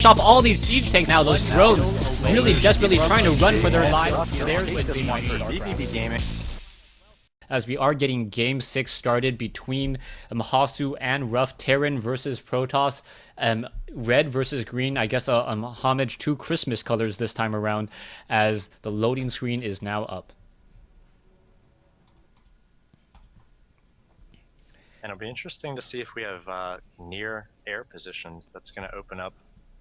off all these siege tanks now. Those drones really desperately trying to run for their lives. There's Wednesday Night vVv Gaming. As we are getting Game 6 started between Hasuu and RuFF. Terran versus Protoss. Red versus green. I guess a homage to Christmas colors this time around, as the loading screen is now up. And it'll be interesting to see if we have near air positions. That's going to open up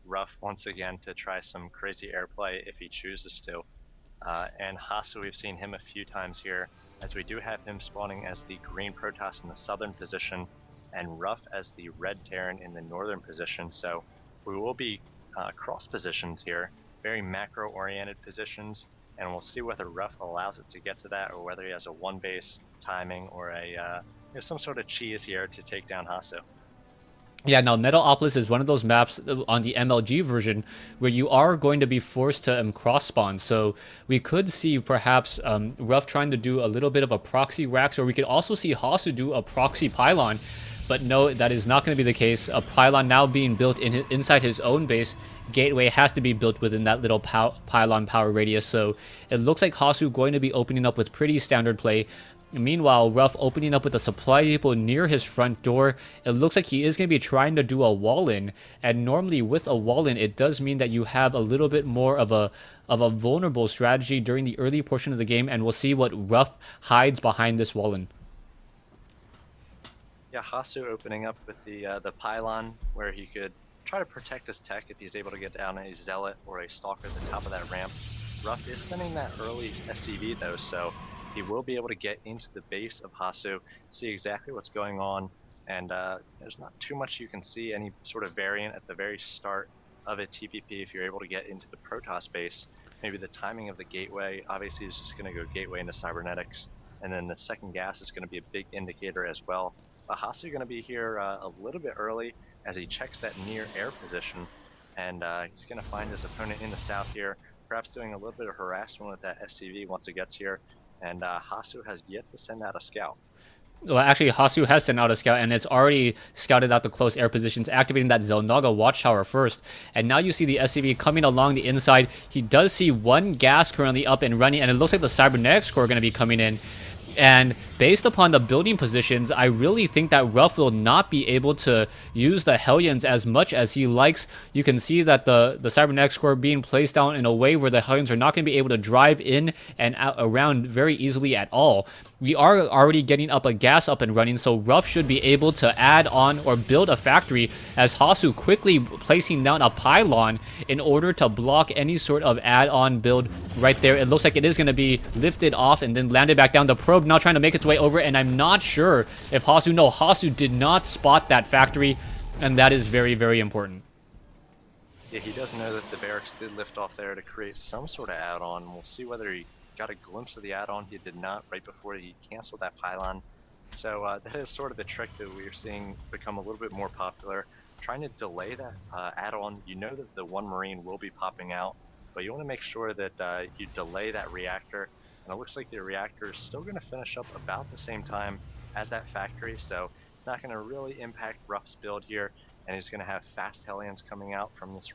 RuFF once again to try some crazy airplay if he chooses to. And Hasuu, we've seen him a few times here, as we do have him spawning as the green Protoss in the southern position, and RuFF as the red Terran in the northern position. So we will be cross positions here, very macro oriented positions, and we'll see whether RuFF allows it to get to that, or whether he has a one base timing or a some sort of cheese here to take down Hasuu. Yeah, now Metalopolis is one of those maps on the MLG version where you are going to be forced to cross spawn. So we could see perhaps RuFF trying to do a little bit of a proxy Rax, or we could also see Hasuu do a proxy pylon. But no, that is not going to be the case. A pylon now being built inside his own base. Gateway has to be built within that little pylon power radius. So it looks like Hasuu going to be opening up with pretty standard play. Meanwhile, RuFF opening up with a supply depot near his front door. It looks like he is going to be trying to do a wall-in. And normally with a wall-in, it does mean that you have a little bit more of a vulnerable strategy during the early portion of the game. And we'll see what RuFF hides behind this wall-in. Yeah, Hasuu opening up with the pylon, where he could try to protect his tech if he's able to get down a Zealot or a Stalker at the top of that ramp. RuFF is sending that early SCV though, so he will be able to get into the base of Hasuu, see exactly what's going on, and there's not too much you can see any sort of variant at the very start of a TPP if you're able to get into the Protoss base. Maybe the timing of the gateway, obviously, is just going to go gateway into cybernetics, and then the second gas is going to be a big indicator as well. Hasuu going to be here a little bit early as he checks that near air position, and he's going to find his opponent in the south here, perhaps doing a little bit of harassment with that SCV once it gets here. And Hasuu has yet to send out a scout. Well, actually, Hasuu has sent out a scout, and it's already scouted out the close air positions, activating that Xel'Naga watchtower first. And now you see the SCV coming along the inside. He does see one gas currently up and running, and it looks like the Cybernetics Core are going to be coming in. And based upon the building positions, I really think that RuFF will not be able to use the Hellions as much as he likes. You can see that the Cybernetics Core being placed down in a way where the Hellions are not going to be able to drive in and out around very easily at all. We are already getting up a gas up and running, so RuFF should be able to add on or build a factory, as Hasuu quickly placing down a pylon in order to block any sort of add-on build right there. It looks like it is going to be lifted off and then landed back down. The probe now trying to make its way over, and I'm not sure if Hasuu... No, Hasuu did not spot that factory, and that is very, very important. Yeah, he does know that the barracks did lift off there to create some sort of add-on. We'll see whether he got a glimpse of the add-on. He did not right before he canceled that pylon. So that is sort of the trick that we're seeing become a little bit more popular. Trying to delay that add-on. You know that the one Marine will be popping out, but you want to make sure that you delay that reactor. And it looks like the reactor is still going to finish up about the same time as that factory, so it's not going to really impact RuFF's build here. And he's going to have fast Hellions coming out from this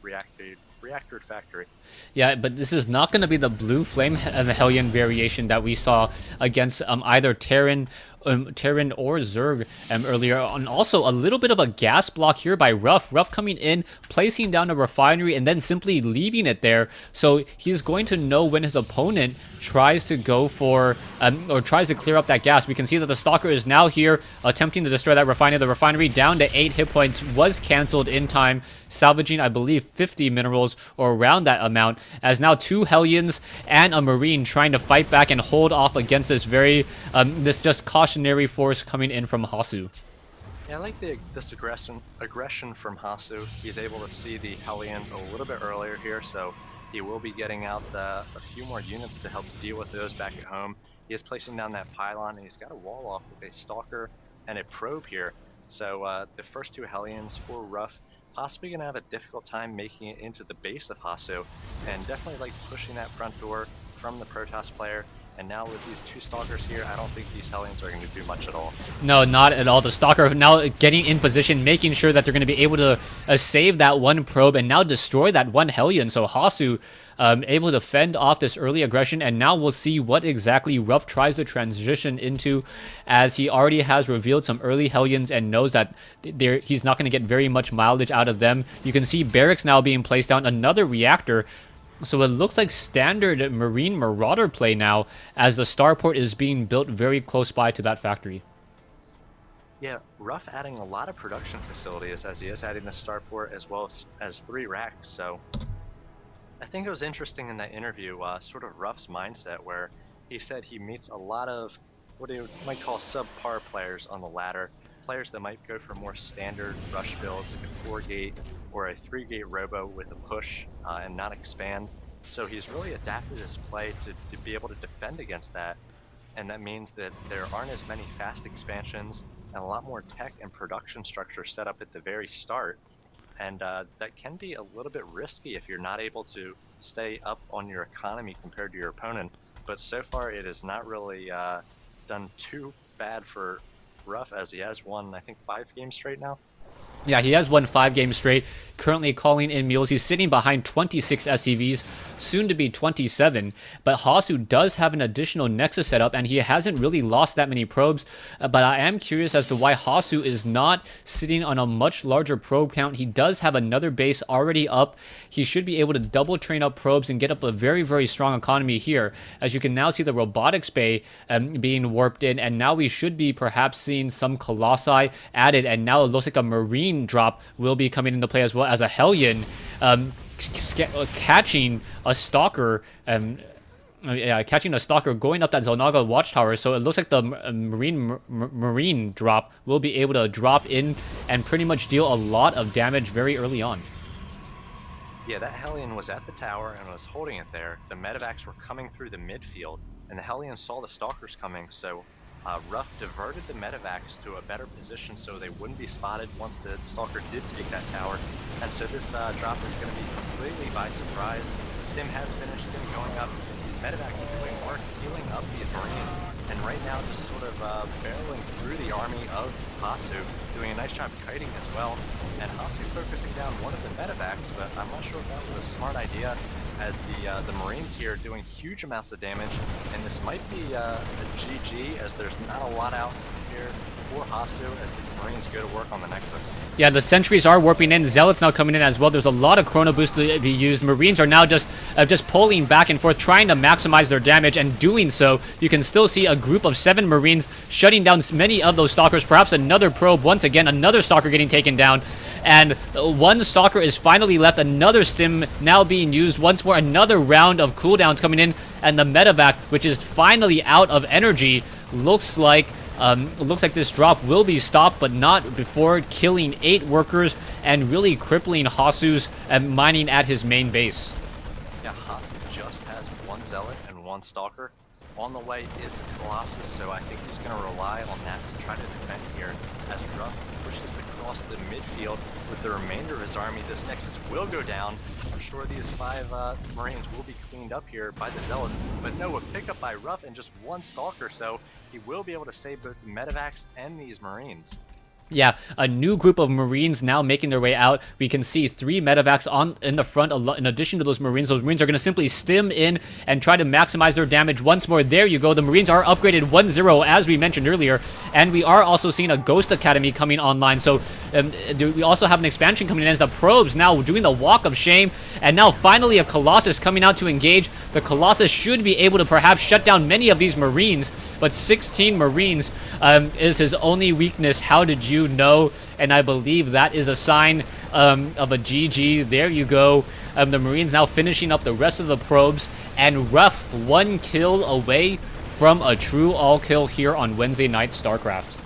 reactor factory. Yeah, but this is not going to be the blue flame Hellion variation that we saw against either Terran or Zerg earlier. And also a little bit of a gas block here by RuFF. RuFF coming in, placing down a refinery, and then simply leaving it there. So he's going to know when his opponent tries to go for or tries to clear up that gas. We can see that the Stalker is now here attempting to destroy that refinery. The refinery down to 8 hit points, was canceled in time, salvaging, I believe, 50 minerals or around that amount, as now 2 Hellions and a Marine trying to fight back and hold off against this very this just cautionary force coming in from Hasuu. Yeah, I like this aggression from Hasuu. He's able to see the Hellions a little bit earlier here, so he will be getting out a few more units to help deal with those back at home. He is placing down that pylon, and he's got a wall off with a Stalker and a probe here. So the first 2 Hellions for RuFF possibly going to have a difficult time making it into the base of Hasuu, and definitely like pushing that front door from the Protoss player. And now with these 2 Stalkers here, I don't think these Hellions are going to do much at all. No, not at all. The Stalker now getting in position, making sure that they're going to be able to save that one probe and now destroy that one Hellion. So Hasuu able to fend off this early aggression, and now we'll see what exactly RuFF tries to transition into, as he already has revealed some early Hellions and knows that he's not going to get very much mileage out of them. You can see barracks now being placed down, another reactor. So it looks like standard Marine Marauder play now, as the starport is being built very close by to that factory. Yeah, RuFF adding a lot of production facilities, as he is adding the starport as well as 3 racks. So I think it was interesting in that interview, sort of RuFF's mindset, where he said he meets a lot of what he might call subpar players on the ladder, players that might go for more standard rush builds, like a 4-gate or a 3-gate robo with a push and not expand. So he's really adapted his play to be able to defend against that, and that means that there aren't as many fast expansions and a lot more tech and production structure set up at the very start. And that can be a little bit risky if you're not able to stay up on your economy compared to your opponent. But so far it has not really done too bad for RuFF, as he has won, I think, 5 games straight now. Yeah, he has won 5 games straight, currently calling in mules. He's sitting behind 26 SCVs, soon to be 27, but Hasuu does have an additional Nexus setup, and he hasn't really lost that many probes, but I am curious as to why Hasuu is not sitting on a much larger probe count. He does have another base already up. He should be able to double train up probes and get up a very, very strong economy here, as you can now see the robotics bay being warped in, and now we should be perhaps seeing some Colossi added, and now it looks like a Marine drop will be coming into play, as well as a Hellion catching a Stalker. Catching a Stalker going up that Xel'Naga watchtower. So it looks like the Marine drop will be able to drop in and pretty much deal a lot of damage very early on. Yeah, that Hellion was at the tower and was holding it there. The medevacs were coming through the midfield, and the Hellion saw the Stalkers coming, so RuFF diverted the medevacs to a better position so they wouldn't be spotted once the Stalker did take that tower. And so this drop is going to be completely by surprise. Stim has finished, Stim going up. Medevacs are doing work, healing up these Marines, and right now just sort of barreling through the army of Hasuu, doing a nice job kiting as well. And Hasuu focusing down one of the medevacs, but I'm not sure if that was a smart idea, as the Marines here doing huge amounts of damage, and this might be a GG, as there's not a lot out here for Hasuu as the Marines go to work on the Nexus. Yeah, the sentries are warping in. Zealots now coming in as well. There's a lot of chrono boost to be used. Marines are now just pulling back and forth, trying to maximize their damage, and doing so, you can still see a group of 7 Marines shutting down many of those Stalkers. Perhaps another probe. Once again, another Stalker getting taken down. And one Stalker is finally left. Another Stim now being used. Once more, another round of cooldowns coming in. And the medevac, which is finally out of energy, looks like this drop will be stopped, but not before killing 8 workers and really crippling Hasu's mining at his main base. Yeah, Hasuu just has 1 Zealot and 1 Stalker. On the way is Colossus, so I think he's going to rely on that to try to defend here as RuFF pushes across the midfield with the remainder of his army. This Nexus will go down. I'm sure these 5 Marines will be cleaned up here by the Zealots, but no, a pickup by RuFF and just 1 Stalker, so he will be able to save both the medevacs and these Marines. Yeah, a new group of Marines now making their way out. We can see 3 medevacs in the front in addition to those Marines. Those Marines are going to simply stim in and try to maximize their damage once more. There you go. The Marines are upgraded 1-0, as we mentioned earlier. And we are also seeing a Ghost Academy coming online. So we also have an expansion coming in as the probes now doing the walk of shame. And now finally a Colossus coming out to engage. The Colossus should be able to perhaps shut down many of these Marines, but 16 Marines is his only weakness. How did you know? And I believe that is a sign of a GG. There you go. The Marines now finishing up the rest of the probes, and RuFF 1 kill away from a true all-kill here on Wednesday Night Starcraft.